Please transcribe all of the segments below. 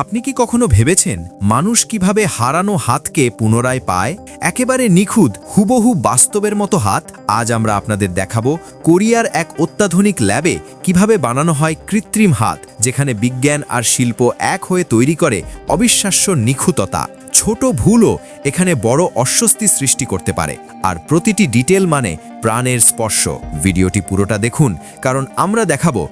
আপনি কি কখনো ভেবেছেন মানুষ কিভাবে হারানো হাতকে পুনরায় পায়? একেবারে নিখুঁত হুবহু বাস্তবের মতো হাত আজ আমরা আপনাদের দেখাবো কোরিয়ার এক অত্যাধুনিক ল্যাবে কিভাবে বানানো হয় কৃত্রিম হাত, যেখানে বিজ্ঞান আর শিল্প এক হয়ে তৈরি করে অবিশ্বাস্য নিখুঁততা। ছোট ভুলও এখানে বড় অস্বস্তি সৃষ্টি করতে পারে, আর প্রতিটি ডিটেল মানে প্রাণের স্পর্শ। ভিডিওটি পুরোটা দেখুন, কারণ আমরা দেখাবো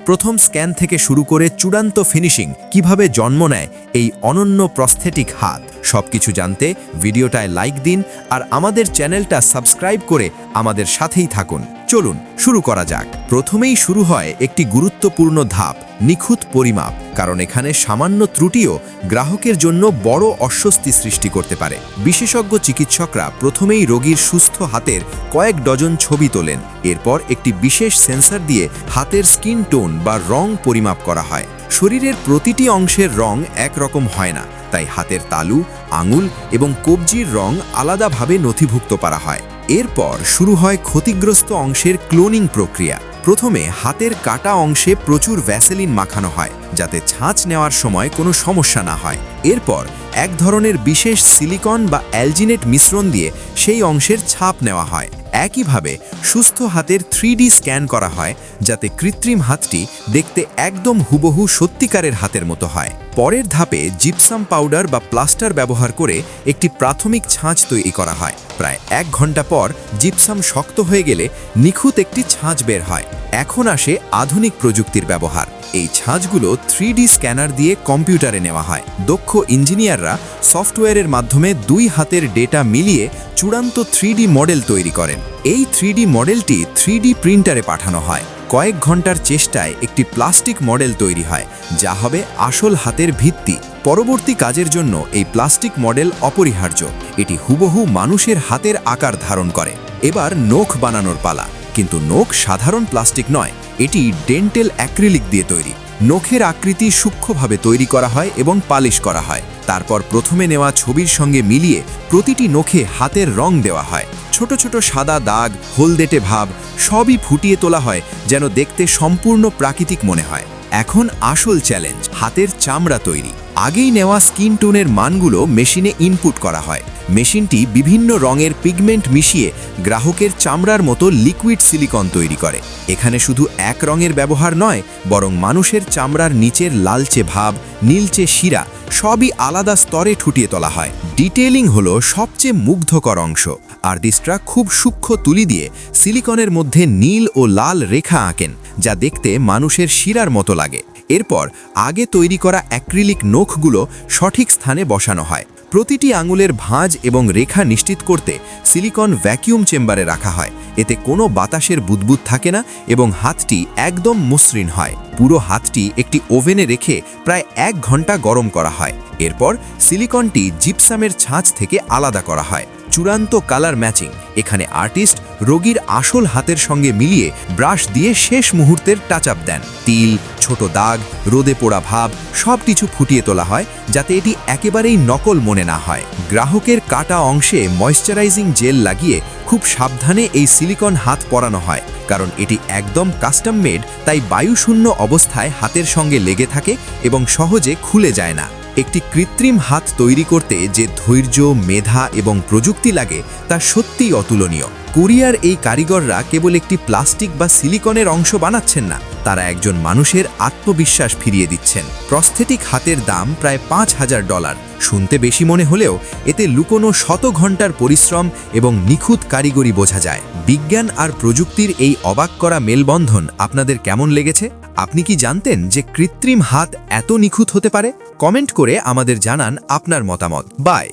প্রথম স্ক্যান থেকে শুরু করে চূড়ান্ত ফিনিশিং কিভাবে জন্ম নেয় এই অনন্য প্রস্থেটিক হাত। সবকিছু জানতে ভিডিওটায় লাইক দিন আর আমাদের চ্যানেলটা সাবস্ক্রাইব করে আমাদের সাথেই থাকুন। চলুন শুরু করা যাক। প্রথমেই শুরু হয় একটি গুরুত্বপূর্ণ ধাপ, নিখুঁত পরিমাপ, কারণ এখানে সামান্য ত্রুটিও গ্রাহকের জন্য বড় অস্বস্তি সৃষ্টি করতে পারে। বিশেষজ্ঞ চিকিৎসকরা প্রথমেই রোগীর সুস্থ হাতের কয়েক ডজন ছবি তোলেন। এরপর একটি বিশেষ সেন্সর দিয়ে হাতের স্কিন টোন বা রং পরিমাপ করা হয়। শরীরের প্রতিটি অংশের রং একরকম হয় না, তাই হাতের তালু, আঙুল এবং কবজির রং আলাদাভাবে নথিভুক্ত করা হয়। এরপর শুরু হয় ক্ষতিগ্রস্ত অংশের ক্লোনিং প্রক্রিয়া। প্রথমে হাতের কাটা অংশে প্রচুর ভ্যাসেলিন মাখানো হয়, যাতে ছাঁচ নেওয়ার সময় কোনো সমস্যা না হয়। এরপর এক ধরনের বিশেষ সিলিকন বা অ্যালজিনেট মিশ্রণ দিয়ে সেই অংশের ছাপ নেওয়া হয়। একইভাবে সুস্থ হাতের 3D স্ক্যান করা হয়, যাতে কৃত্রিম হাতটি দেখতে একদম হুবহু সত্যিকারের হাতের মতো হয়। পরের ধাপে জিপসাম পাউডার বা প্লাস্টার ব্যবহার করে একটি প্রাথমিক ছাঁচ তৈরি করা হয়। প্রায় 1 ঘন্টা পর জিপসাম শক্ত হয়ে গেলে নিখুঁত একটি ছাঁচ বের হয়। এখন আসে আধুনিক প্রযুক্তির ব্যবহার। এই ছাঁচগুলো 3D স্ক্যানার দিয়ে কম্পিউটারে নেওয়া হয়। দক্ষ ইঞ্জিনিয়াররা সফটওয়্যারের মাধ্যমে 2 হাতের ডেটা মিলিয়ে চূড়ান্ত 3D মডেল তৈরি করেন। এই 3D মডেলটি 3D প্রিন্টারে পাঠানো হয়। কয়েক ঘন্টার চেষ্টায় একটি প্লাস্টিক মডেল তৈরি হয়, যা হবে আসল হাতের ভিত্তি। পরবর্তী কাজের জন্য এই প্লাস্টিক মডেল অপরিহার্য। এটি হুবহু মানুষের হাতের আকার ধারণ করে। এবার নখ বানানোর পালা, কিন্তু নখ সাধারণ প্লাস্টিক নয়, এটি ডেন্টাল অ্যাক্রিলিক দিয়ে তৈরি। নখের আকৃতি সূক্ষ্মভাবে তৈরি করা হয় এবং পালিশ করা হয়। তারপর প্রথমে নেওয়া ছবির সঙ্গে মিলিয়ে প্রতিটি নখে হাতের রং দেওয়া হয়। ছোট ছোট সাদা দাগ, হলদেটে ভাব সবই ফুটিয়ে তোলা হয়, যেন দেখতে সম্পূর্ণ প্রাকৃতিক মনে হয়। এখন আসল চ্যালেঞ্জ, হাতের চামড়া তৈরি। আগেই নেওয়া স্কিন টোনের মানগুলো মেশিনে ইনপুট করা হয়। মেশিনটি বিভিন্ন রঙের পিগমেন্ট মিশিয়ে গ্রাহকের চামড়ার মতো লিকুইড সিলিকন তৈরি করে। এখানে শুধু এক রঙের ব্যবহার নয়, বরং মানুষের চামড়ার নিচের লালচে ভাব, নীলচে শিরা সবই আলাদা স্তরে ঠুটিয়ে তোলা হয়। ডিটেইলিং হলো সবচেয়ে মুগ্ধকর অংশ। আর্টিস্টরা খুব সূক্ষ্ম তুলি দিয়ে সিলিকনের মধ্যে নীল ও লাল রেখা আঁকেন, যা দেখতে মানুষের শিরার মতো লাগে। এরপর আগে তৈরি করা অ্যাক্রিলিক নখগুলো সঠিক স্থানে বসানো হয়। প্রতিটি আঙুলের ভাঁজ এবং রেখা নিশ্চিত করতে সিলিকন ভ্যাকিউম চেম্বারে রাখা হয়। এতে কোনো বাতাসের বুদবুদ থাকে না এবং হাতটি একদম মসৃণ হয়। পুরো হাতটি একটি ওভেনে রেখে প্রায় 1 ঘন্টা গরম করা হয়। এরপর সিলিকনটি জিপসামের ছাঁচ থেকে আলাদা করা হয়। চূড়ান্ত কালার ম্যাচিং। এখানে আর্টিস্ট রোগীর আসল হাতের সঙ্গে মিলিয়ে ব্রাশ দিয়ে শেষ মুহূর্তের টাচ আপ দেন। তিল, ছোট দাগ, রোদে পোড়া ভাব সবকিছু ফুটিয়ে তোলা হয়, যাতে এটি একেবারেই নকল মনে না হয়। গ্রাহকের কাটা অংশে ময়েশ্চারাইজিং জেল লাগিয়ে খুব সাবধানে এই সিলিকন হাত পরানো হয়, কারণ এটি একদম কাস্টম মেড, তাই বায়ুশূন্য অবস্থায় হাতের সঙ্গে লেগে থাকে এবং সহজে খুলে যায় না। একটি কৃত্রিম হাত তৈরি করতে যে ধৈর্য, মেধা এবং প্রযুক্তি লাগে তা সত্যিই অতুলনীয়। কোরিয়ার এই কারিগররা কেবল একটি প্লাস্টিক বা সিলিকনের অংশ বানাচ্ছেন না, তারা একজন মানুষের আত্মবিশ্বাস ফিরিয়ে দিচ্ছেন। প্রস্থেটিক হাতের দাম প্রায় $5000। শুনতে বেশি মনে হলেও এতে লুকোনো শত ঘন্টার পরিশ্রম এবং নিখুঁত কারিগরি বোঝা যায়। বিজ্ঞান আর প্রযুক্তির এই অবাক করা মেলবন্ধন আপনাদের কেমন লেগেছে? আপনি কি জানতেন যে কৃত্রিম হাত এত নিখুঁত হতে পারে? কমেন্ট করে আমাদের জানান আপনার মতামত। বাই।